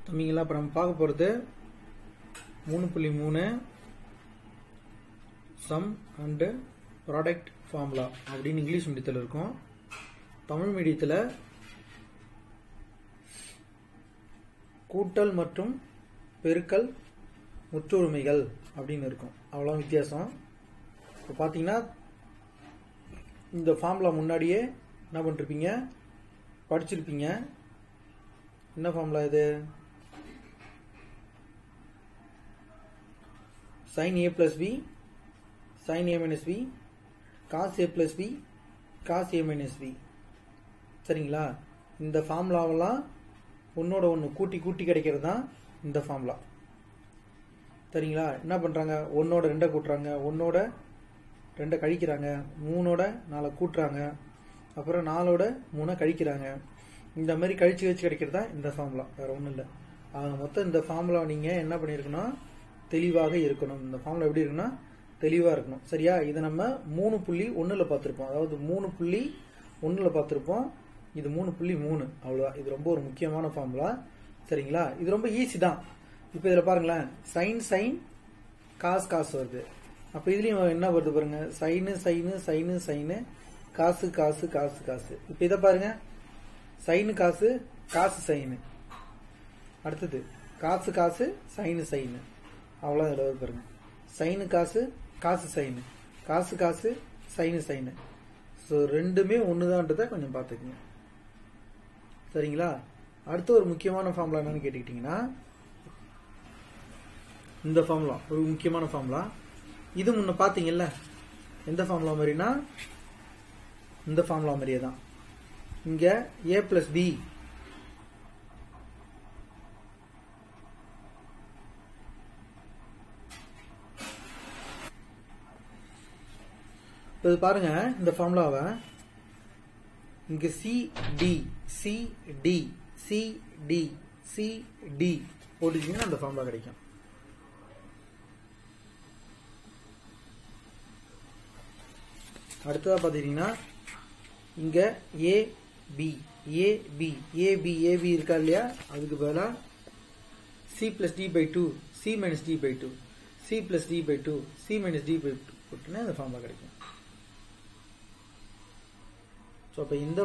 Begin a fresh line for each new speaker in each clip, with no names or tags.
தம்பிங்களா இப்போ நம்ம பார்க்க போகிறது 3.3 சம் அண்டு ப்ராடக்ட் ஃபார்முலா அப்படின்னு இங்கிலீஷ் மீடியத்தில் இருக்கும். தமிழ் மீடியத்தில் கூட்டல் மற்றும் பெருக்கல் முற்றுரிமைகள் அப்படின்னு இருக்கும். அவ்வளோ வித்தியாசம். இப்போ பார்த்தீங்கன்னா இந்த ஃபார்முலா முன்னாடியே என்ன பண்ணிருப்பீங்க, படிச்சிருப்பீங்க. என்ன ஃபார்முலா இது? sin a plus b sin a minus b cos a plus b cos a minus b. சரிங்களா? இந்த ஃபார்முலாவெல்லாம் ஒன்னோட ஒன்று கூட்டி கூட்டி கிடைக்கிறது தான் இந்த ஃபார்முலா. சரிங்களா? என்ன பண்ணுறாங்க, ஒன்னோட ரெண்டை கூட்டுறாங்க, ஒன்னோட ரெண்டை கழிக்கிறாங்க, மூணோட நாலை கூட்டுறாங்க, அப்புறம் நாலோட மூணை கழிக்கிறாங்க. இந்த மாதிரி கழிச்சு கழிச்சு கிடைக்கிறது தான் இந்த ஃபார்முலா, வேற ஒன்றும் இல்லை. மொத்தம் இந்த ஃபார்முலா நீங்கள் என்ன பண்ணியிருக்கணும், தெளிவாக இருக்கணும். இந்த ஃபார்முலா எப்படி இருக்குன்னா தெளிவாக இருக்கணும். சரியா? இதை நம்ம 3.1 பார்த்துருப்போம். அதாவது 3.1 பார்த்துருப்போம். இது 3.3. அவ்வளோதான். இது ரொம்ப ஒரு முக்கியமான ஃபார்முலா. சரிங்களா? இது ரொம்ப ஈஸி தான். இப்போ இதில் பாருங்களேன், சைன் காஸ் காசு வருது. அப்போ இதுலேயும் என்ன வருது பாருங்க, சைனு காசு காசு காசு காசு. இப்போ இதை பாருங்க, சைனு காசு காசு சைனு. அடுத்தது காசு காசு சைனு. அவ்வளோ இதில் வருது பாருங்க, சைனு காசு காசு சைனு, காசு காசு சைனு. ஸோ ரெண்டுமே ஒண்ணுதான்றதை கொஞ்சம் பார்த்துக்குங்க. சரிங்களா? அடுத்த ஒரு முக்கியமான ஃபார்முலா என்னன்னு கேட்டுக்கிட்டீங்கன்னா, இந்த ஃபார்முலா ஒரு முக்கியமான ஃபார்முலா. இது முன்ன பார்த்தீங்கல்ல, எந்த ஃபார்முலா மாதிரினா இந்த ஃபார்முலா மாதிரியே தான். இங்க a plus b இப்போ பாருங்க, இந்த ஃபார்முலாவை இங்க CD போட்டுட்டீங்கன்னா அந்த ஃபார்முலா கிடைக்கும். அடுத்ததா பாத்தீங்கன்னா இங்க AB இருக்கா இல்லையா, அதுக்கு பதிலா C plus D/2 C minus D/2 C plus D/2 C minus D/2 போட்டுன்னா இந்த ஃபார்முலா கிடைக்கும். ஸோ அப்போ இந்த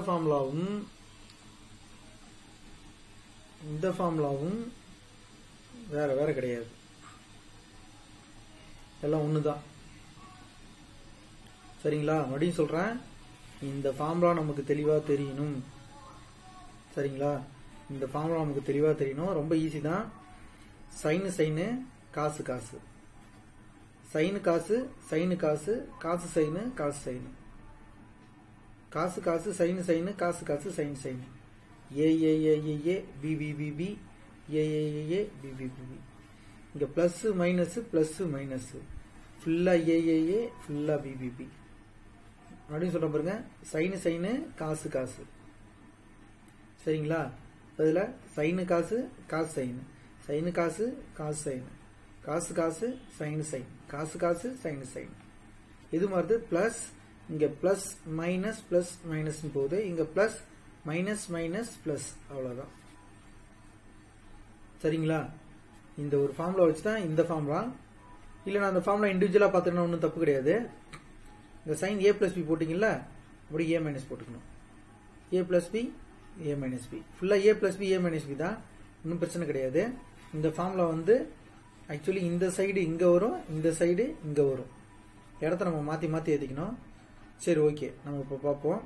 ஃபார்முலாவும் வேற கிடையாது, எல்லாம் ஒண்ணுதான். சரிங்களா? மறுபடியும் சொல்றேன், இந்த ஃபார்முலா நமக்கு தெளிவா தெரியணும். சரிங்களா? இந்த ஃபார்முலா நமக்கு தெளிவா தெரியணும். ரொம்ப ஈஸி தான். சைனு காசு காசு, சைனு காசு காசு சைனு காசு சைனு, காசு காசு சைனு காசு காசு sign. A B A B. இங்க பிளஸ் மைனஸ் ஃபுல்லா ஏ ஃபுல்லா பி. அப்படின்னு சொல்ற பாருங்க, சைனு காசு காசு. சரிங்களா? அதுல சைனு காசு காசு சைனு காசு காசு சைனு, காசு காசு சைனு காசு சைனு. இது மாதிரி பிளஸ், இங்க பிளஸ் மைனஸ் போகுது, இங்க பிளஸ் மைனஸ் பிளஸ். அவ்வளவுதான். சரிங்களா? இந்த ஒரு ஃபார்முலா வச்சுதான் இந்த ஃபார்முலா. இல்ல நான் அந்த ஃபார்முலா இண்டிவிஜுவலா பார்த்துக்கணும், ஒன்றும் தப்பு கிடையாது. இந்த சைன் a plus b போட்டீங்கல்ல, அப்படி a minus போட்டுக்கணும். a plus b a minus b ஃபுல்லா a plus b a minus b தான், ஒன்றும் பிரச்சனை கிடையாது. இந்த ஃபார்முலா வந்து ஆக்சுவலி இந்த சைடு இங்க வரும், இந்த சைடு இங்க வரும். இடத்த நம்ம மாத்தி எழுதிக்கணும். சரி, ஓகே, நம்ம இப்போ பார்ப்போம்.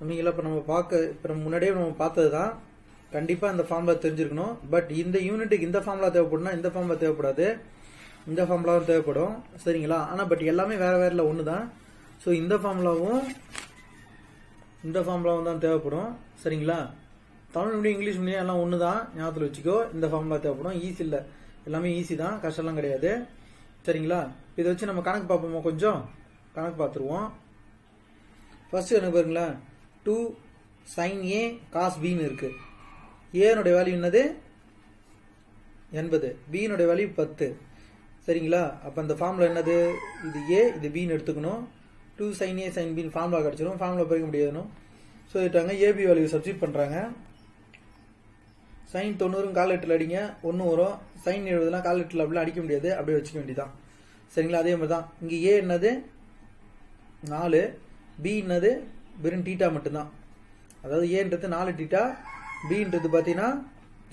இப்போ நம்ம முன்னாடியே நம்ம பார்த்தது தான். கண்டிப்பா இந்த ஃபார்முலா தெரிஞ்சிருக்கணும். பட் இந்த யூனிட்டுக்கு இந்த ஃபார்முலா தேவைப்படும்னா இந்த ஃபார்முலா தேவைப்படாது, இந்த ஃபார்முலாவும் தேவைப்படும். சரிங்களா? ஆனா பட் எல்லாமே வேற ஒண்ணுதான். ஸோ இந்த ஃபார்முலாவும் தான் தேவைப்படும். சரிங்களா? தமிழ் மீடியம் இங்கிலீஷ் மீடியம் எல்லாம் ஒண்ணுதான், ஞாபகத்தில் வச்சுக்கோ. இந்த ஃபார்முலா தேவைப்படும். ஈஸி இல்ல, எல்லாமே ஈஸி தான், கஷ்டம்லாம் கிடையாது. சரிங்களா? இதை வச்சு நம்ம கணக்கு பார்ப்போமா? கொஞ்சம் கணக்கு பார்த்துருவோம். ஃபர்ஸ்ட் எனக்கு பாருங்களேன், 2 sin a cos b இருக்கு. a வேல்யூ என்னது 80, b வேல்யூ 10. சரிங்களா? அப்ப அந்த ஃபார்முலா என்னது, இது a இது b எடுத்துக்கணும். 2 sin a sin b formula கிடைச்சிடும். ஃபார்முலா பிரிக்க முடியாது. சொல்லிட்டாங்க. ஏபி வேல்யூ சப்ஸ்டிட் பண்றாங்க. sin 90 கால்குலேட்டர்ல அடிங்க 1 வரும். sin 70 கால்குலேட்டர்ல அப்படியே அடிக்க முடியாது, அப்படியே வச்சுக்க வேண்டியதான். சரிங்களா? அதே மாதிரி தான் இங்க a என்னது 4, b என்னது வெறும் தீட்டா மட்டும்தான். அதாவது ஏன்றது 4 தீட்டா, பின்றது பார்த்தீங்கன்னா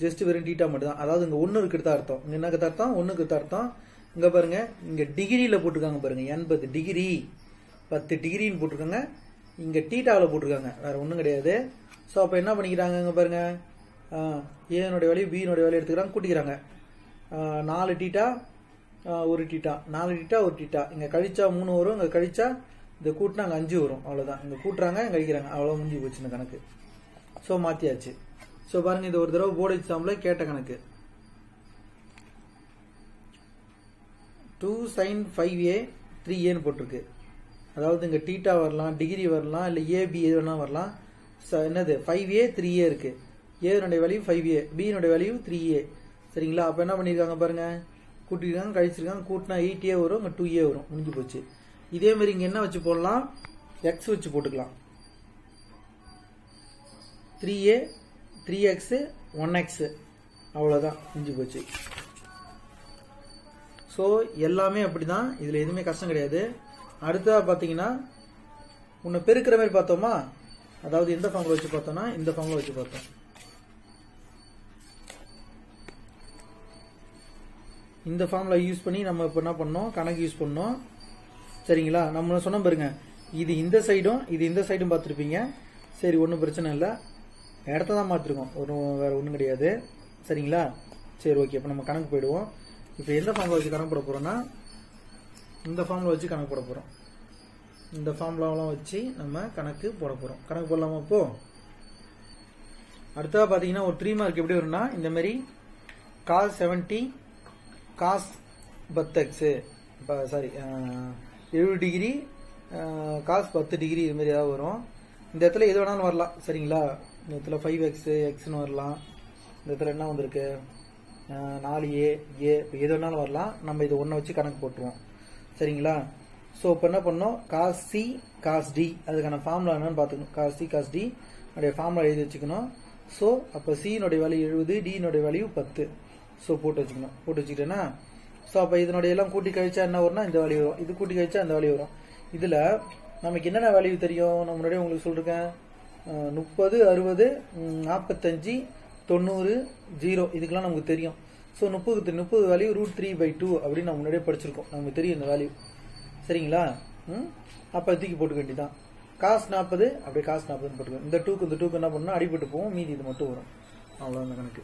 ஜஸ்ட் வெறும் தீட்டா மட்டும் தான். அதாவது இங்க 1 இருக்கிறதா அர்த்தம். இங்க என்ன அர்த்தம்? 1 இருக்கிறதா அர்த்தம். இங்க பாருங்க, இங்க டிகிரியில போட்டிருக்காங்க பாருங்க, 80 டிகிரி 10 டிகிரின்னு போட்டிருக்காங்க. இங்க தீட்டாவில் போட்டிருக்காங்க, வேற ஒன்றும் கிடையாது. ஸோ அப்போ என்ன பண்ணிக்கிறாங்க, இங்க பாருங்க, ஏனுடைய வேல்யூ பினுடைய வேல்யூ எடுத்துக்கிறாங்க, கூட்டிக்கிறாங்க. 4 தீட்டா 1 தீட்டா, 4 தீட்டா 1 தீட்டா. இங்க கழிச்சா 3 வரும், இங்க கழிச்சா இந்த கூட்டினா அங்கே 5 வரும். அவ்வளோதான். இங்க கூட்டுறாங்க, இங்க கழிக்கிறாங்க, அவ்வளோ முடிஞ்சு போச்சு இந்த கணக்கு. ஸோ மாத்தியாச்சு. ஸோ பாருங்க, இது ஒரு தடவை போர்டு எக்ஸாம்ல கேட்ட கணக்கு. 2 sin 5a 3a போட்டிருக்கு. அதாவது இங்க தீட்டா வரலாம், டிகிரி வரலாம், இல்ல ஏபி எது வேணா வரலாம். என்னது 5a 3a இருக்கு. ஏனுடைய வேல்யூ 5a, பினுடைய வேல்யூ 3a. சரிங்களா? அப்ப என்ன பண்ணிருக்காங்க பாருங்க, கூட்டிருக்காங்க, கழிச்சிருக்காங்க, கூட்டினா 8a வரும், இங்க 2a வரும், முடிஞ்சு போச்சு. இதே மாதிரி இங்க என்ன வச்சு போடலாம், x வச்சு போட்டுக்கலாம். 3a 3x 1x, அவ்வளவுதான், முடிஞ்சு போச்சு. ஸோ எல்லாமே அப்படிதான், இதுல எதுவுமே கஷ்டம் கிடையாது. அடுத்ததா பாத்தீங்கன்னா உன்னை பெருக்கிற மாதிரி பார்த்தோமா, அதாவது எந்த ஃபார்முலா வச்சு பார்த்தோம்னா இந்த ஃபார்முலா வச்சு பார்த்தோம். இந்த ஃபார்முலா யூஸ் பண்ணி நம்ம இப்போ என்ன பண்ணோம், கணக்கு யூஸ் பண்ணோம். சரிங்களா? நம்ம சொன்ன பாருங்க, இது இந்த சைடும் இது இந்த சைடும் பார்த்துருப்பீங்க. சரி, ஒன்றும் பிரச்சனை இல்லை, இடத்த தான் மாற்றிருக்கோம், வேற ஒன்றும் கிடையாது. சரிங்களா? சரி, ஓகே. இப்போ நம்ம கணக்கு போயிடுவோம். இப்போ எந்த ஃபார்முலா வச்சு கணக்கு போட போறோம்னா இந்த ஃபார்முலா வச்சு கணக்கு போட போறோம். இந்த ஃபார்முலாவெல்லாம் வச்சு நம்ம கணக்கு போட போறோம். கணக்கு போடலாமா? இப்போ அடுத்ததா பாத்தீங்கன்னா ஒரு 3 மார்க் எப்படி வரும்னா, இந்த மாதிரி cos 70 cos 10x, sorry 70 degree cos 10 degree, இது மாதிரி ஏதாவது வரும். இந்த இடத்துல எது வேணாலும் வரலாம். சரிங்களா? இந்த இடத்துல 5x xன்னு வரலாம். இந்த இடத்துல என்ன வந்திருக்கு 4a a, எது வேணாலும் வரலாம். நம்ம இது ஒன்றை வச்சு கணக்கு போட்டுருவோம். சரிங்களா? ஸோ இப்போ என்ன பண்ணோம், cos c cos d, அதுக்கான ஃபார்முலா என்னன்னு பார்த்துக்கணும். cos c cos d உடைய ஃபார்முலா எழுதி வச்சுக்கணும். ஸோ அப்போ c-னுடைய வேல்யூ 70, d-னுடைய வேல்யூ 10. ஸோ போட்டு வச்சுக்கணும். போட்டு வச்சுக்கிட்டேன்னா ஸோ அப்போ இதனுடைய எல்லாம் கூட்டி கழிச்சா என்ன வரும்னா இந்த வேல்யூ வரும், இது கூட்டி கழிச்சா அந்த வேல்யூ வரும். இதில் நமக்கு என்னென்ன வேல்யூ தெரியும், நான் முன்னாடியே உங்களுக்கு சொல்லிருக்கேன். 30 60 45 90 0, இதுக்கெல்லாம் நமக்கு தெரியும். ஸோ 30 வேல்யூ √3/2 அப்படின்னு நம்ம முன்னாடியே படிச்சிருக்கோம், நமக்கு தெரியும் இந்த வேல்யூ. சரிங்களா? அப்போ தூக்கி போட்டுக்க வேண்டியதான். cos 40 அப்படியே cos 40 போட்டுக்கணும். இந்த 2க்கு இந்த 2க்கு என்ன பண்ணணும், அடிபட்டு போவோம், மீதி இது மட்டும் வரும். அவ்வளோ அந்த கணக்கு.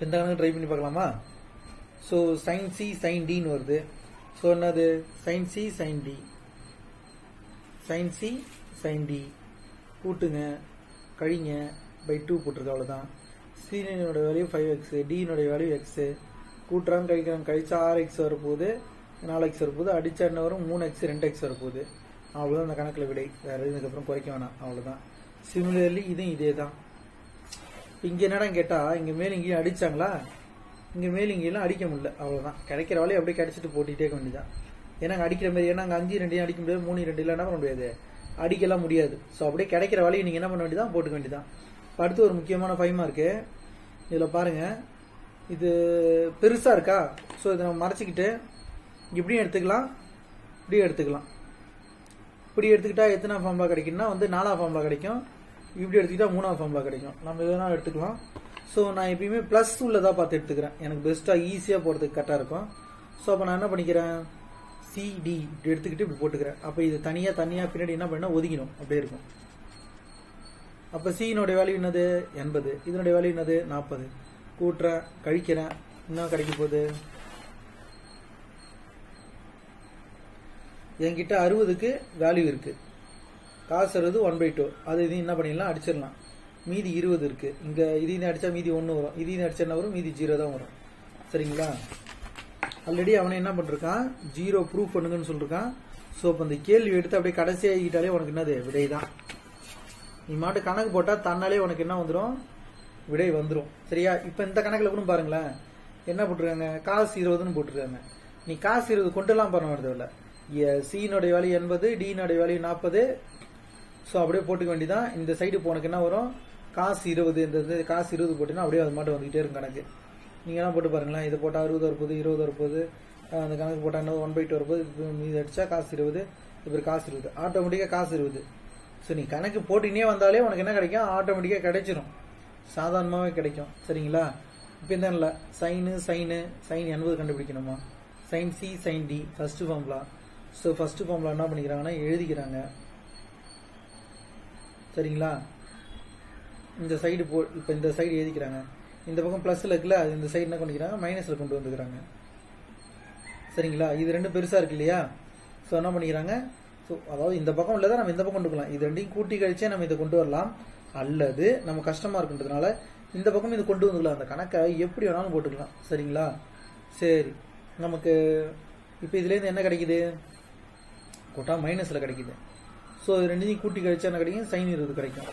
இந்த கணக்கு ட்ரை பண்ணி பார்க்கலாமா? ஸோ sin c sin dன்னு வருது. ஸோ என்னது sin c sin d, sin c sin d கூட்டுங்க, கழிங்க, /2 போட்டிருக்கு, அவ்வளோதான். c-னோட வேல்யூ 5x, d-னுடைய வேல்யூ x, கூட்டுறாங்க கழிக்கிறாங்க, கழிச்சா 6x வரப்போகுது, 4x வரப்போகுது, அடிச்சா என்ன வரும் 3x 2x வரப்போகுது. அவ்வளோதான் அந்த கணக்கில் விடை, வேற இதுக்கப்புறம் குறைக்க வேணாம், அவ்வளோதான். சிமிலர்லி இதுவும் இதே தான். இங்கே என்னடா கேட்டால், இங்கே மேல் இங்கேயும் அடிச்சாங்களா, இங்கே மேல் இங்கேயும் அடிக்க முடியல, அவ்வளோதான். கிடைக்கிற வேலையை அப்படியே கிடைச்சிட்டு போட்டுட்டே இருக்க வேண்டியதான். ஏன்னா அங்கே அடிக்கிற மாதிரி, ஏன்னா அங்கே 5 2 அடிக்க முடியாது, 3 2 என்ன பண்ண முடியாது, அடிக்கலாம் முடியாது. ஸோ அப்படியே கிடைக்கிற வேலையை நீங்கள் என்ன பண்ண வேண்டியதான், போட்டுக்க வேண்டியதான். அடுத்து ஒரு முக்கியமான 5 மார்க்கு, இதில் பாருங்க, இது பெருசா இருக்கா. ஸோ இதை நம்ம மறைச்சிக்கிட்டு இப்படியும் எடுத்துக்கலாம், இப்படியும் எடுத்துக்கலாம். இப்படி எடுத்துக்கிட்டா எத்தனை ஃபார்முலா கிடைக்கும்னா 4ஆம் ஃபார்முலா கிடைக்கும். இப்படி எடுத்துக்கிட்டா 3ஆம் ஃபார்முலா கிடைக்கும். நம்ம எதனா எடுத்துக்கலாம். ஸோ நான் எப்பயுமே பிளஸ் உள்ளதா பார்த்து எடுத்துக்கிறேன், எனக்கு பெஸ்டா ஈஸியா போறதுக்கு கரெக்டா இருக்கும். ஸோ அப்போ நான் என்ன பண்ணிக்கிறேன், சிடி இப்படி எடுத்துக்கிட்டு இப்படி போட்டுக்கிறேன். அப்போ இது தனியா பின்னாடி என்ன பண்ணா ஒதுக்கணும், அப்படியே இருக்கும். அப்போ c-னுடைய வேல்யூ என்னது 80, இதனுடைய வேல்யூ என்னது 40. கூட்டுறேன், கழிக்கிறேன், என்ன கிடைக்க போகுது, என்கிட்ட 60க்கு வேல்யூ இருக்கு, காசு 60 1/2, அது இதையும் என்ன பண்ணிடலாம், அடிச்சிடலாம். மீதி 20 இருக்கு, இங்க இதையும் அடிச்சா மீதி 1 வரும், இதையும் அடிச்சா என்ன வரும், மீதி 0 தான் வரும். சரிங்களா? ஆல்ரெடி அவனை என்ன பண்ணிருக்கான், 0 ப்ரூஃப் பண்ணுங்கன்னு சொல்லிருக்கான். ஸோ அப்போ அந்த கேள்வி எடுத்து அப்படியே கடைசி ஆகிட்டாலே உனக்கு என்னது விடை தான். நீ மாட்டு கணக்கு போட்டா தன்னாலே உனக்கு என்ன வந்துடும், விடை வந்துடும். சரியா? இப்ப இந்த கணக்குல கூட பாருங்களேன், என்ன போட்டிருக்காங்க, காசு 20ன்னு போட்டிருக்காங்க. நீ காசு 20 கொண்டுலாம் பண்ண வருது இல்ல, சியினுடைய வேல்யூ 80, டியினுடைய வேல்யூ 40. ஸோ அப்படியே போட்டுக்க வேண்டியதான். இந்த சைடு போனக்கு என்ன வரும், காசு 20. இந்த காசு 20 போட்டுன்னா அப்படியே அது மட்டும் வந்துகிட்டே இருக்கும் கணக்கு. நீங்கள் என்ன போட்டு பாருங்களேன், இதை போட்டால் 60 வரப்போகுது, 20 வரப்போகுது, அந்த கணக்கு போட்டால் என்ன 1/2 வரப்போகுது, மீது அடிச்சா காசு 20, இப்போ காசு 20, ஆட்டோமேட்டிக்காக காசு 20. ஸோ நீ கணக்கு போட்டுக்கினே வந்தாலே உனக்கு என்ன கிடைக்கும், ஆட்டோமேட்டிக்காக கிடைச்சிடும், சாதாரணமாகவே கிடைக்கும். சரிங்களா? இப்போ என்ன இல்லை, சைன் 80 கண்டுபிடிக்கணுமா, sine C sine D first formula. So first formula என்ன பண்ணிக்கிறாங்கன்னா எழுதிக்கிறாங்க. சரிங்களா? இந்த சைடு இப்போ இந்த சைடு எழுதிக்கிறாங்க, இந்த பக்கம் பிளஸ்ல இருக்குல்ல, அது இந்த சைடு என்ன பண்ணிக்கிறாங்க மைனஸ்ல கொண்டு வந்துக்கிறாங்க. சரிங்களா? இது ரெண்டும் பெருசா இருக்கு இல்லையா? ஸோ என்ன பண்ணிக்கிறாங்க, ஸோ அதாவது இந்த பக்கம் உள்ளதை நம்ம இந்த பக்கம் கொண்டு போகலாம், இது ரெண்டையும் கூட்டி கழிச்சே நம்ம இதை கொண்டு வரலாம், அல்லது நம்ம கஷ்டமா இருக்குன்றதுனால இந்த பக்கம் இது கொண்டு வந்துக்கலாம். அந்த கணக்கை எப்படி வேணாலும் போட்டுக்கலாம். சரிங்களா? சரி, நமக்கு இப்போ இதுலேருந்து என்ன கிடைக்குது, கூட்டா மைனஸ்ல கிடைக்குது. ஸோ இது ரெண்டையும் கூட்டி கழிச்சா என்ன கிடைக்கும், சைன் 20 கிடைக்கும்.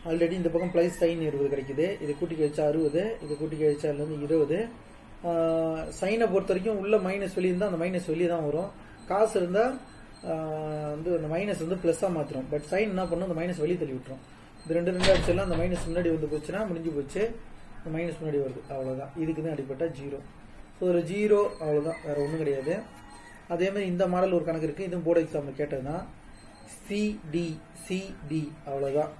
ஆல்ரெடி இந்த பக்கம் பிளஸ் சைன் 20 கிடைக்குது, இது கூட்டி கழிச்சா 60, இது கூட்டி கழிச்சா 20. சைனை பொறுத்த வரைக்கும் உள்ள மைனஸ் வெளியே இருந்தால் அந்த மைனஸ் வெளியே தான் வரும், காசு இருந்தால் வந்து அந்த மைனஸ் வந்து பிளஸ்ஸாக மாற்றிடும். பட் சைன் என்ன பண்ணும், அந்த மைனஸ் வெளியே தள்ளி விட்டுரும். இது ரெண்டு அடிச்செல்லாம் அந்த மைனஸ் முன்னாடி வந்து போச்சுன்னா முடிஞ்சு போச்சு, இந்த மைனஸ் முன்னாடி வருது, அவ்வளோதான். இதுக்கு தான் அடிப்பட்டா 0. ஸோ ஒரு 0 அவ்வளோதான், வேற ஒன்றும் கிடையாது. அதே மாதிரி இந்த மாடல் ஒரு கணக்கு இருக்குது, இதுவும் போர்டு எக்ஸாமில் கேட்டதுதான், சிடி அவ்வளோதான்.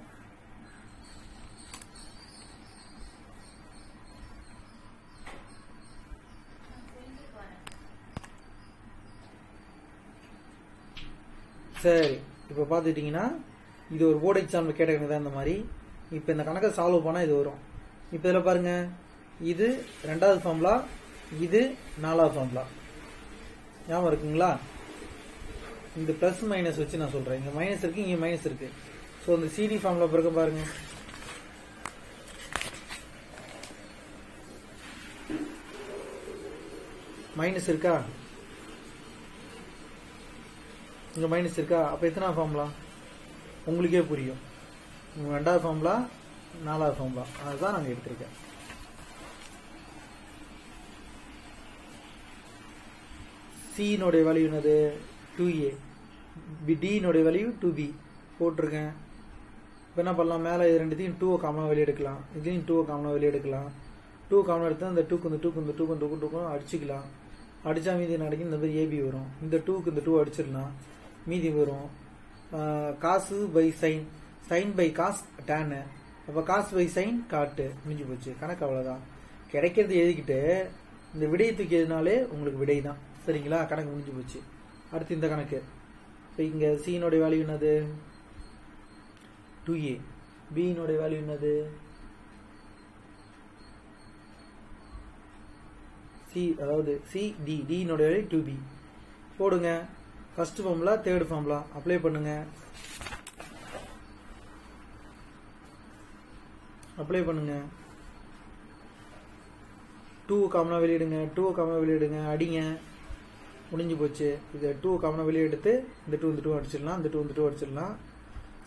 சரி, இப்போ பார்த்துக்கிட்டிங்கன்னா இது ஒரு போர்டு எக்ஸாமில் கேட்ட கணக்கு தான் இந்த மாதிரி. இப்போ இந்த கணக்கை சால்வ் பண்ணால் இது வரும். இப்போ இதில் பாருங்க, இது 2வது ஃபார்முலா, இது 4வது ஃபார்முலா. ஞாபகம் இருக்குங்களா? இந்த பிளஸ் மைனஸ் வச்சு நான் சொல்கிறேன், இங்கே மைனஸ் இருக்கு, இங்கே மைனஸ் இருக்கு. ஸோ இந்த சிடி ஃபார்முலா பிறகு பாருங்க, மைனஸ் இருக்கா, இங்கே மைனஸ் இருக்கா, அப்போ எத்தனை ஃபார்முலா உங்களுக்கே புரியும். 2வது ஃபார்முலா, 4வது ஃபார்முலா, அதுதான் நாங்கள் எடுத்திருக்கேன். சினுடைய வேல்யூ என்னது 2a, டினுடைய வேல்யூ 2b போட்டிருக்கேன். இப்போ என்ன பண்ணலாம், மேலே இது ரெண்டுத்தையும் 2 காமனாக வெளியே எடுக்கலாம், இதுலையும் 2 காமனாக வெளியே எடுக்கலாம். 2 காமனாக எடுத்தால் இந்த 2 அடிச்சுக்கலாம். அடித்தா மீதி என்ன கிடைக்கும், இந்த மாதிரி ஏபி வரும். இந்த 2க்கு இந்த 2 அடிச்சிடலாம், மீதி வரும் cos by sine, sine by cos டேனு, அப்போ காசு பை சைன் காட்டு, முடிஞ்சு போச்சு கணக்கு. அவ்வளோதான், கிடைக்கிறது எழுதிக்கிட்டு இந்த விடையை தூக்கி எழுதினாலே உங்களுக்கு விடை தான். சரிங்களா? கணக்கு முடிஞ்சு போச்சு. அடுத்து இந்த கணக்கு, இப்போ இங்கே சினுடைய வேல்யூ என்னது 2a, பினுடைய வேல்யூ என்னது சி, அதாவது சிடி, டினுடைய வேல்யூ 2b போடுங்க. First formula, third formula apply பண்ணுங்க. அப்ளை பண்ணுங்க. 2 காமனா வெளியிடுங்க, 2 காமனா வெளியிடுங்க, அடிங்க, முடிஞ்சு போச்சு. இது 2 காமனா வெளியே எடுத்து இந்த 2 அடிச்சிடலாம், இந்த 2 அடிச்சிடலாம்.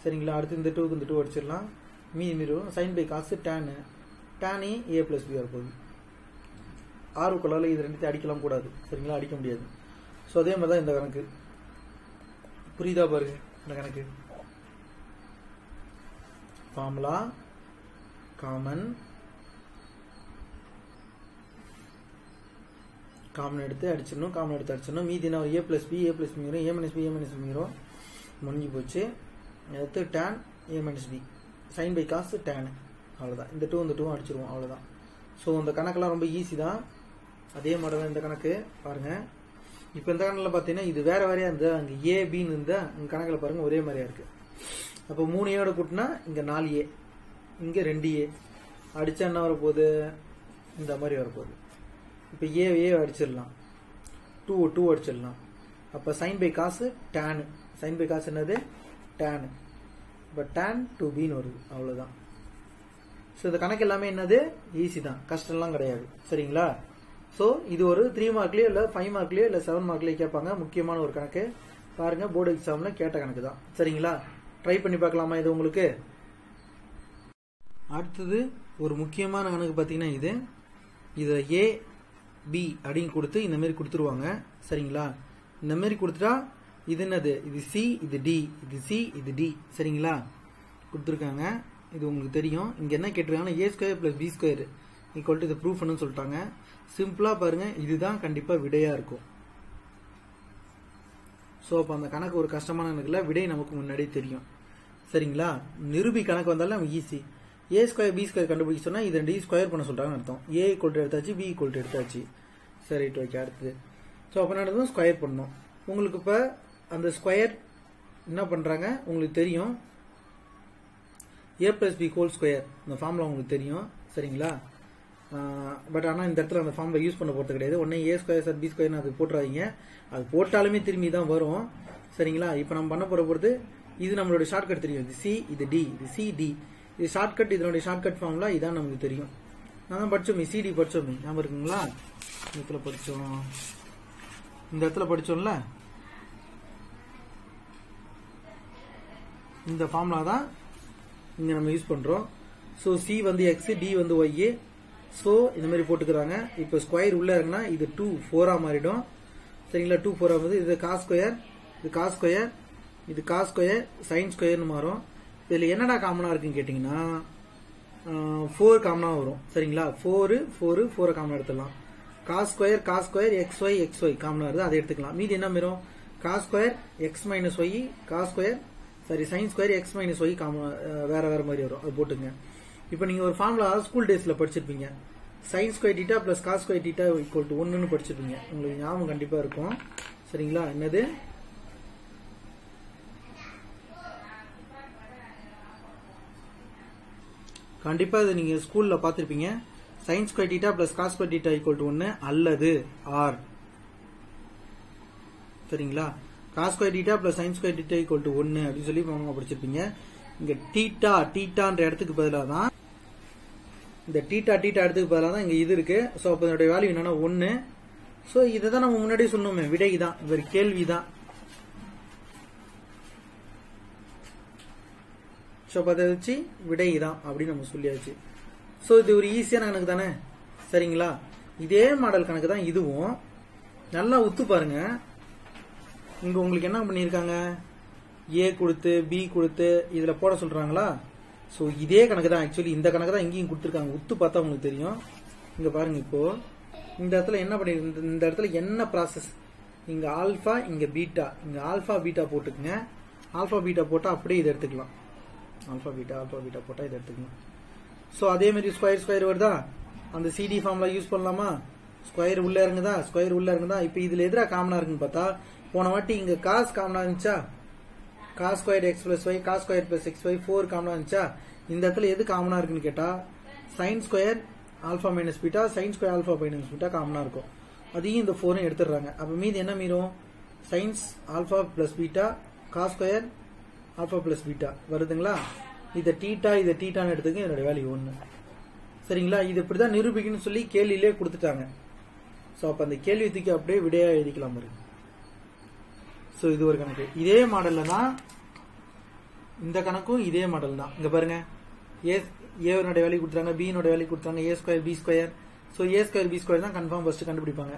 சரிங்களா? அடுத்து இந்த 2க்கு இந்த 2 அடிச்சிடலாம், மீதி சைன் பை காசு டேனு, டேனி a + b வரப்போகுது. ஆர்வக்கொள்ளால இது ரெண்டுத்தையும் அடிக்கலாம் கூடாது. சரிங்களா? அடிக்க முடியாது. ஸோ அதே மாதிரி தான் இந்த கணக்கு. புரியுதா பாருங்க இந்த கணக்கு. ஃபார்முலா, காமன் எடுத்து அடிச்சிடணும், காமன் எடுத்து அடிச்சிடணும். மீதி என்ன, a + b வரும், a - b வரும், முடிஞ்சு போச்சு. எடுத்து tan a - b, sine by cos tan, அவ்வளோதான். இந்த 2 அடிச்சிருவோம், அவ்வளோதான். ஸோ இந்த கணக்கெல்லாம் ரொம்ப ஈஸி தான். அதே மாதிரி தான் இந்த கணக்கு பாருங்க. இப்போ இந்த கணக்கில் பார்த்தீங்கன்னா இது வேற வேறையா இருந்தா, அங்கே ஏபின்னு இருந்தா இந்த கணக்கில் பாருங்க ஒரே மாதிரியா இருக்கு. அப்போ 3a கூட்டினா இங்கே 4a, இங்கே 2a அடிச்சா என்ன வரப்போகுது, இந்த மாதிரி வரப்போகுது. இப்போ ஏ அடிச்சிடலாம், 2 அடிச்சிடலாம். அப்போ சைன் பை காசு டேனு, சைன் பை காசு என்னது டேனு, இப்போ டேன் 2bன்னு வருது, அவ்வளோதான். ஸோ இந்த கணக்கு எல்லாமே என்னது ஈஸி தான், கஷ்டம்லாம் கிடையாது. சரிங்களா? ஸோ இது ஒரு 3 மார்க்லயோ இல்லை 5 மார்க்லயோ இல்லை 7 மார்க்லயோ கேட்பாங்க. முக்கியமான ஒரு கணக்கு பாருங்க, போர்டு எக்ஸாம்ல கேட்ட கணக்கு தான். சரிங்களா? ட்ரை பண்ணி பார்க்கலாமா இது உங்களுக்கு? அடுத்தது ஒரு முக்கியமான கணக்கு பார்த்தீங்கன்னா இது ஏ பி அப்படின்னு கொடுத்து இந்த மாதிரி கொடுத்துருவாங்க. சரிங்களா? இந்த மாதிரி கொடுத்துட்டா இது என்னது, இது சி, இது டி, இது சி, இது டி. சரிங்களா? கொடுத்துருக்காங்க. இது உங்களுக்கு தெரியும். இங்க என்ன கேட்டிருக்காங்கன்னா A square plus B square equal to இது ப்ரூஃப்னு சொல்லிட்டாங்க. சிம்பிளா பாருங்க, இதுதான் கண்டிப்பா விடையா இருக்கும். ஸோ அப்போ அந்த கணக்கு ஒரு கஷ்டமான கணக்குல விடை நமக்கு முன்னாடியே தெரியும். சரிங்களா? நிரூபி கணக்கு வந்தாலும் ஈஸி. ஏ ஸ்கொயர் பி ஸ்கொயர் கண்டுபிடிக்க சொன்னா இது ரெண்டு ஸ்கொயர் பண்ண சொல்றாங்கன்னு அர்த்தம். ஏ ஈக்குவல் டு எடுத்தாச்சு, பி ஈக்குவல் டு எடுத்தாச்சு. சரி, ரைட், ஓகே. அடுத்தது ஸோ அப்போ நடந்ததும் ஸ்கொயர் பண்ணணும். உங்களுக்கு இப்போ அந்த ஸ்கொயர் என்ன பண்றாங்க உங்களுக்கு தெரியும். ஏ பிளஸ் பி ஹோல் ஸ்கொயர் இந்த ஃபார்முலா உங்களுக்கு தெரியும். சரிங்களா? பட் ஆனால் இந்த இடத்துல அந்த ஃபார்முலா யூஸ் பண்ண போகிறது கிடையாது. உடனே ஏ ஸ்கொயர் சார் பி ஸ்கொயர்னு அது போட்டுறாதீங்க. அது போட்டாலுமே திரும்பி தான் வரும். சரிங்களா? இப்போ நம்ம பண்ண போகிற பொறுத்து இது நம்மளுடைய ஷார்ட்கட் தெரியும். இது சி, இது டி, இது சி டி. இது ஷார்ட்கட். இதனுடைய ஷார்ட்கட் ஃபார்முலா இதான் நமக்கு தெரியும். நான் தான் படிச்சோமே, சிடி படிச்சோமே, ஞாபகம் இருக்குங்களா? இந்த இடத்துல படிச்சோம், இந்த இடத்துல படிச்சோம்ல. இந்த ஃபார்முலா தான் இங்க நம்ம யூஸ் பண்றோம். ஸோ சி வந்து எக்ஸ், டி வந்து ஒய். ஸோ இந்த மாதிரி போட்டுக்கிறாங்க. இப்போ ஸ்கொயர் உள்ள இருக்குன்னா இது 2 4 மாறிடும். சரிங்களா? 2 4 ஆகுது. இது காஸ் ஸ்கொயர், இது காஸ் ஸ்கொயர், இது காஸ் ஸ்கொயர், சைன் ஸ்கொயர்னு மாறும். இதுல என்னடா காமனா இருக்குன்னு கேட்டீங்கன்னா 4 காமனா வரும். சரிங்களா? 4 காமனா எடுத்துக்கலாம். காஸ் ஸ்கொயர் எக்ஸ் ஒய் காமனா வருது, அதை எடுத்துக்கலாம். மீதி என்ன வரும்? Cos square x minus y, cos square sine square x minus y வேற வேற மாதிரி வரும். அது போட்டுங்க. இப்போ நீங்க ஒரு ஃபார்முலா ஸ்கூல் டேஸ்ல படிச்சிருப்பீங்க. Sine square theta plus cos square theta equal to 1ன்னு படிச்சிருப்பீங்க. உங்களுக்கு ஞாபகம் கண்டிப்பா இருக்கும். சரிங்களா? என்னது? கண்டிப்பா இது நீங்க ஸ்கூல்ல பாத்திருப்பீங்க. Sine square theta plus cos square theta equal to 1 அல்லது ஆர். சரிங்களா? Cos square theta plus sine square theta equal to 1 அப்படின்னு சொல்லி படிச்சிருப்பீங்க. இங்க டீட்டான்ற இடத்துக்கு பதிலாக தான் இந்த டீட்டா இடத்துக்கு பதிலாக தான் இங்க இது இருக்கு. ஸோ அப்போ இதோட வேல்யூ என்னன்னா 1. ஸோ இதை தான் நம்ம முன்னாடியே சொன்னோமே, விடை தான். இது ஒரு கேள்விதான். ஸோ அப்போ அதை வச்சு விடை தான் அப்படின்னு நம்ம சொல்லியாச்சு. ஸோ இது ஒரு ஈஸியான கணக்கு தானே? சரிங்களா? இதே மாடல் கணக்கு தான் இதுவும். நல்லா உத்து பாருங்க. இங்க உங்களுக்கு என்ன பண்ணிருக்காங்க, ஏ கொடுத்து பி கொடுத்து இதுல போட சொல்றாங்களா? சோ இதே கணக்கு தான். ஆக்சுவலி இந்த கணக்கு தான் இங்கேயும் கொடுத்துருக்காங்க. உத்து பார்த்தா உங்களுக்கு தெரியும். இங்க பாருங்க. இப்போ இந்த இடத்துல என்ன பண்ணி, இந்த இடத்துல என்ன ப்ராசஸ், இங்க ஆல்பா இங்க பீட்டா, இங்க ஆல்பா பீட்டா போட்டுக்குங்க. ஆல்பா பீட்டா போட்டா அப்படியே இதை எடுத்துக்கலாம். ஆல்பா பீட்டா போட்டா இதை எடுத்துக்கலாம். சோ அதே மாதிரி ஸ்கொயர் வருதா? அந்த சிடி ஃபார்முலா யூஸ் பண்ணலாமா? ஸ்கொயர் உள்ள இருக்குதா? இப்ப இதுல எதிரா காமனா இருக்குன்னு பார்த்தா, போன வாட்டி இங்க காஸ் காமனா இருந்துச்சா? Cos square x plus y, cos square plus x y 4 காமனா இருந்துச்சா? இந்த இடத்துல எது காமனா இருக்குன்னு கேட்டா sine square alpha minus beta, sine square alpha minus beta காமனா இருக்கும். அதையும் இந்த 4 எடுத்துடுறாங்க. அப்ப மீது என்ன மீறும்? Sines alpha plus beta, cos square alpha plus beta வருதுங்களா? இதை டீட்டான்னு எடுத்துக்க. என்னோட வேல்யூ 1. சரிங்களா? இது இப்படிதான் நிரூபிக்கணும்னு சொல்லி கேள்வியிலே கொடுத்துட்டாங்க. சோ அப்ப அந்த கேள்வி தூக்கி அப்படியே விடையா எழுதிக்கலாம் பாருங்க. சோ இது ஒரு கணக்கு. இதே மாடல்ல தான் இந்த கணக்கும். இதே மாடல் தான். இங்க பாருங்க, ஏனோட வேல்யூ கொடுத்தாங்க, பினோட வேல்யூ கொடுத்தாங்க, ஏ ஸ்கொயர் பி ஸ்கொயர். சோ ஏ ஸ்கொயர் பி ஸ்கொயர் தான் கன்ஃபார்ம் ஃபர்ஸ்ட் கண்டுபிடிப்பாங்க.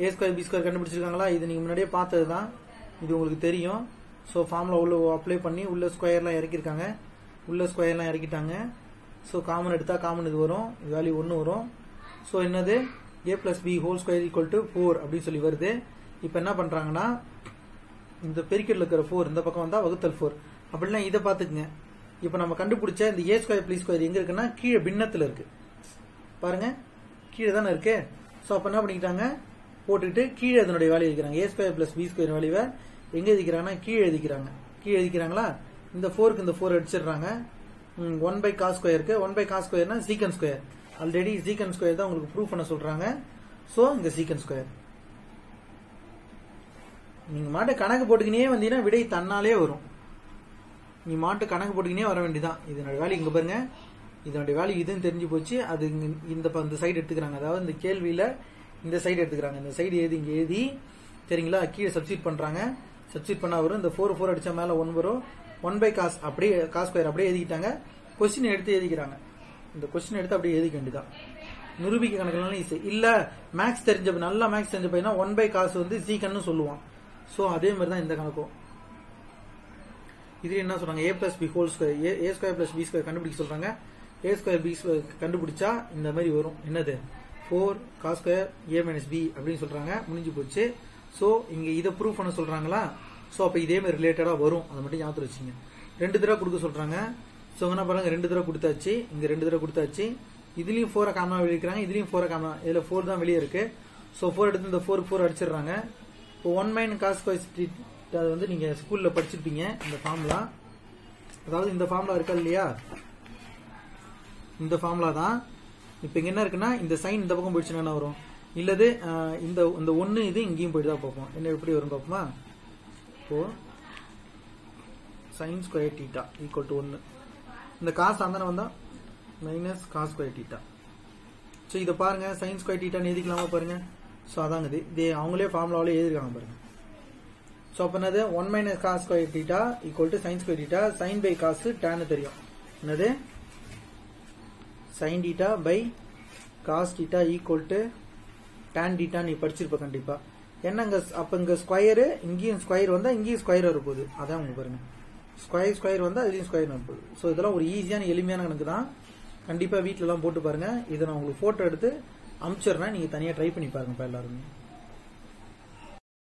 ஏ ஸ்கொயர் பி ஸ்கொயர் கண்டுபிடிச்சிருக்காங்களா? இது நீங்க முன்னாடியே பார்த்தது தான். இது உங்களுக்கு தெரியும். சோ ஃபார்முலா உள்ள அப்ளை பண்ணி உள்ள ஸ்கொயர்லாம் இறக்கிருக்காங்க. உள்ள ஸ்கொயர்லாம் இறக்கிட்டாங்க. சோ காமன் எடுத்தா காமன் இது வரும், வேல்யூ 1 வரும். சோ என்னது? a plus b whole square equal to 4 அப்படின்னு சொல்லி வருது. இப்ப என்ன பண்றாங்கன்னா, இந்த பெருக்கெட்ல இருக்கிற 4 இந்த பக்கம் வந்தா வகுத்தல் 4. அப்படின்னா இதை பாத்துக்குங்க. இப்ப நம்ம கண்டுபிடிச்ச இந்த ஏ ஸ்கொயர் பிளஸ் ஸ்கொயர் எங்க இருக்குன்னா கீழே பின்னத்துல இருக்கு. பாருங்க, கீழே தானே இருக்கு. சோ அப்ப என்ன பண்ணிக்கிட்டாங்க, போட்டுட்டு கீழே அதனுடைய வேல்யூ எழுதிக்கிறாங்க. ஏ ஸ்கொயர் பிளஸ் பி ஸ்கொயர் வேல்யூவை எங்க எழுதிக்கிறாங்கன்னா கீழே எழுதிக்கிறாங்களா? இந்த 4க்கு இந்த 4 அடிச்சிடுறாங்க. 1 பை காஸ் ஸ்கொயருக்கு 1 பை காஸ் ஸ்கொயர்னா சீக்கன் ஸ்கொயர். ஆல்ரெடி சீக்கன் ஸ்கொயர் தான் உங்களுக்கு ப்ரூவ் பண்ண சொல்றாங்க. சோ இங்க சீக்கன் ஸ்கொயர். நீங்க மாட்டு கணக்கு போட்டுக்கினே வந்தீங்கன்னா விடை தன்னாலே வரும். நீ மாட்டு கணக்கு போட்டுக்கினே வர வேண்டியதான். இதனோட வேல்யூ இங்க பாருங்க, இதனுடைய வேல்யூ இதுன்னு தெரிஞ்சு போச்சு. அது இந்த சைடு எடுத்துக்கிறாங்க. அதாவது இந்த கேள்வியில இந்த சைடு எடுத்துக்கிறாங்க. இந்த சைடு எழுதி இங்க எழுதி, சரிங்களா, கீழே சப்ஸ்டிட் பண்றாங்க. சப்ஸ்டிட் பண்ணா வரும். இந்த 4 அடிச்சா மேல 1 வரும். 1 பை காஸ் அப்படியே காஸ் ஸ்கொயர் அப்படியே எழுதிக்கிட்டாங்க. கொஸ்டின் எடுத்து எழுதிக்கிறாங்க. இந்த கொஸ்டின் எடுத்து அப்படியே எழுதிக்க வேண்டியதான். நிரூபிக்க கணக்குலாம் ஈஸி. இல்ல மேக்ஸ் தெரிஞ்ச நல்லா மேக்ஸ் தெரிஞ்ச பையனா 1 cos வந்து சீக்கன்னு சொல்லுவான். சோ அதே மாதிரி தான் இந்த கணக்கும். இது என்ன சொல்றாங்க, a plus b whole square, a square plus b square கண்டுபிடிக்க சொல்றாங்க. a square b square கண்டுபிடிச்சா இந்த மாதிரி வரும். என்னது 4 cos square a minus b அப்படின்னு சொல்றாங்க. முடிஞ்சு போச்சு. சோ இங்க இதை ப்ரூவ் பண்ண சொல்றாங்களா? சோ அப்ப இதே மாதிரி ரிலேட்டடா வரும். அதை மட்டும் ஞாபகம் வச்சுங்க. 2 தடவை கொடுக்க சொல்றாங்க. சோ என்ன பாருங்க, 2 தடவை கொடுத்தாச்சு, இங்க 2 தடவை கொடுத்தாச்சு. இதுலயும் 4 காமனா வெளியே இருக்கிறாங்க, இதுலயும் 4 காமனா, இதுல 4 தான் வெளியே இருக்கு. சோ 4 எடுத்து இந்த 4 4 அடிச்சிடுறாங்க. இப்போ 1 cos square அது வந்து நீங்க ஸ்கூல்ல படிச்சிருப்பீங்க இந்த ஃபார்முலா. அதாவது இந்த ஃபார்முலா இருக்கா இல்லையா, இந்த ஃபார்முலா தான். இப்போ இங்க என்ன இருக்குன்னா, இந்த சைன் இந்த பக்கம் போயிடுச்சுன்னா என்ன வரும், இல்லது இந்த 1 இது இங்கேயும் போயிட்டு தான் பார்ப்போம். என்ன எப்படி வரும் பார்ப்போமா. இப்போ sin square theta equal to 1. இந்த காசு அந்த வந்தா minus cos square theta. So இதை பாருங்க, sin square theta எழுதிக்கலாமா பாருங்க. ஸோ அதாங்க இது அவங்களே ஃபார்முலாவிலே எழுதிருக்காங்க பாருங்க. ஸோ அப்போ என்னது 1 cos square theta equal to sin square theta. sin by cos tan தெரியும். என்னது sin theta by cos theta equal to tan theta நீ படிச்சிருப்ப கண்டிப்பா. என்னங்க அப்ப இங்க ஸ்கொயரு, இங்கேயும் ஸ்கொயர் வந்தா இங்கேயும் ஸ்கொயர் வரப்போகுது. அதான் உங்க பாருங்க, ஸ்கொயர் வந்தா இதுலயும் ஸ்கொயர் வரப்போகுது. ஸோ இதெல்லாம் ஒரு ஈஸியான எளிமையான கணக்கு தான். கண்டிப்பா வீட்டுல எல்லாம் போட்டு பாருங்க. இதை நான் உங்களுக்கு போட்டோ எடுத்து அனுப்பிச்சிடுறேன். நீங்க தனியா ட்ரை பண்ணி பாருங்க எல்லாருமே.